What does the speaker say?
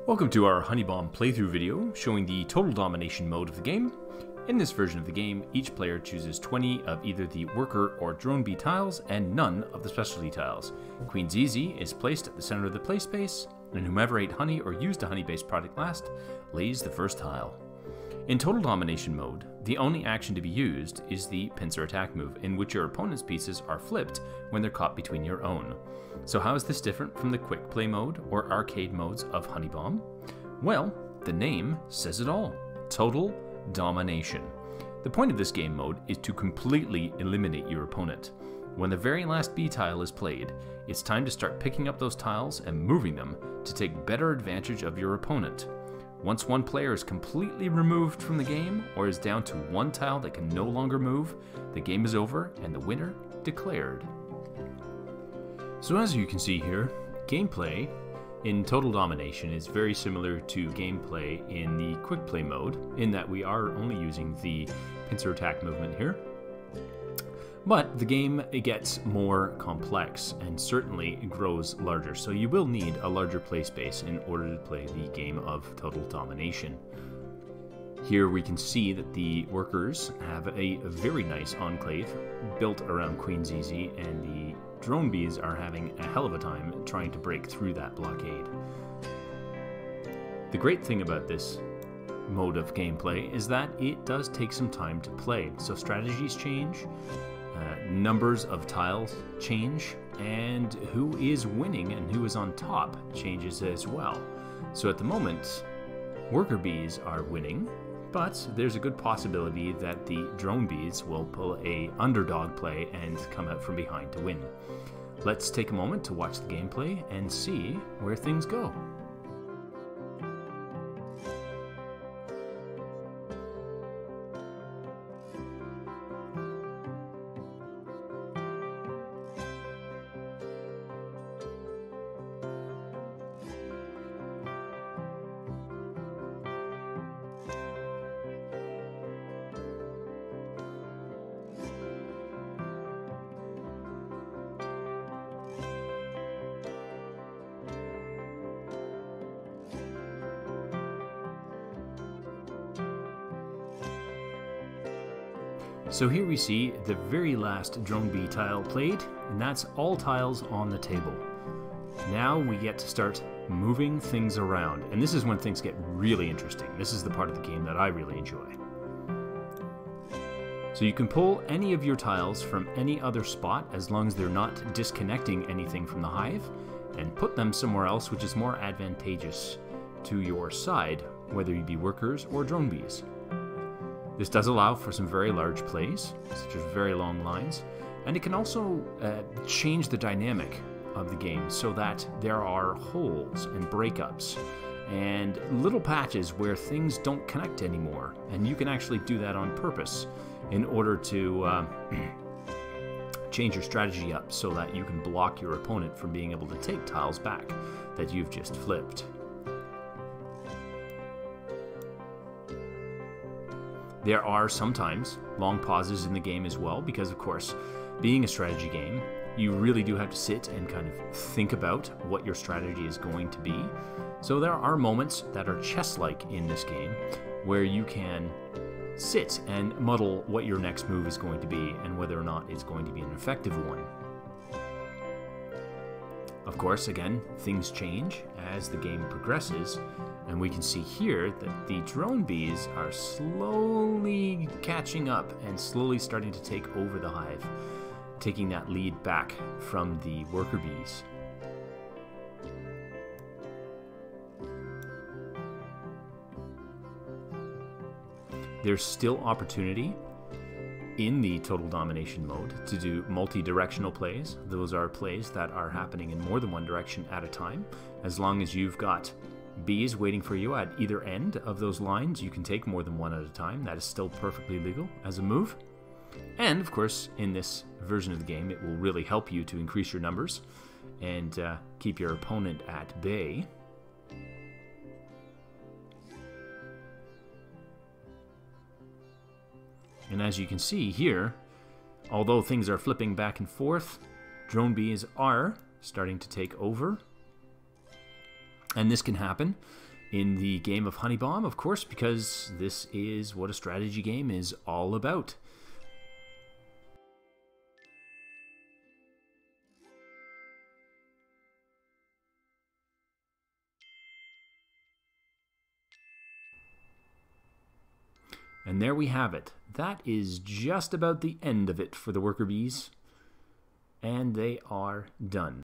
Welcome to our Honeybomb playthrough video showing the total domination mode of the game. In this version of the game, each player chooses 20 of either the worker or drone bee tiles and none of the specialty tiles. Queen Zizi is placed at the center of the play space, and whomever ate honey or used a honey-based product last lays the first tile. In total domination mode, the only action to be used is the pincer attack move, in which your opponent's pieces are flipped when they're caught between your own. So how is this different from the quick play mode or arcade modes of Honeybomb? Well, the name says it all. Total domination. The point of this game mode is to completely eliminate your opponent. When the very last bee tile is played, it's time to start picking up those tiles and moving them to take better advantage of your opponent. Once one player is completely removed from the game or is down to one tile that can no longer move, the game is over and the winner declared. So as you can see here, gameplay in Total Domination is very similar to gameplay in the quick play mode, in that we are only using the pincer attack movement here. But the game, it gets more complex and certainly grows larger, so you will need a larger play space in order to play the game of Total Domination. Here we can see that the workers have a very nice enclave built around Queen Zizi, and the drone bees are having a hell of a time trying to break through that blockade. The great thing about this mode of gameplay is that it does take some time to play, so strategies change, numbers of tiles change, and who is winning and who is on top changes as well. So at the moment, worker bees are winning, but there's a good possibility that the drone bees will pull a underdog play and come out from behind to win. Let's take a moment to watch the gameplay and see where things go. So here we see the very last drone bee tile played, and that's all tiles on the table. Now we get to start moving things around, and this is when things get really interesting. This is the part of the game that I really enjoy. So you can pull any of your tiles from any other spot as long as they're not disconnecting anything from the hive, and put them somewhere else which is more advantageous to your side, whether you be workers or drone bees. This does allow for some very large plays, such as very long lines, and it can also change the dynamic of the game so that there are holes and breakups and little patches where things don't connect anymore, and you can actually do that on purpose in order to change your strategy up so that you can block your opponent from being able to take tiles back that you've just flipped. There are sometimes long pauses in the game as well, because of course, being a strategy game, you really do have to sit and kind of think about what your strategy is going to be. So there are moments that are chess-like in this game where you can sit and muddle what your next move is going to be and whether or not it's going to be an effective one. Of course, again, things change as the game progresses, and we can see here that the drone bees are slowly catching up and slowly starting to take over the hive, taking that lead back from the worker bees. There's still opportunity in the Total Domination mode to do multi-directional plays. Those are plays that are happening in more than one direction at a time. As long as you've got bees waiting for you at either end of those lines, you can take more than one at a time. That is still perfectly legal as a move. And of course, in this version of the game, it will really help you to increase your numbers and keep your opponent at bay. And as you can see here, although things are flipping back and forth, drone bees are starting to take over. And this can happen in the game of Honey Bomb, of course, because this is what a strategy game is all about. And there we have it. That is just about the end of it for the worker bees. And they are done.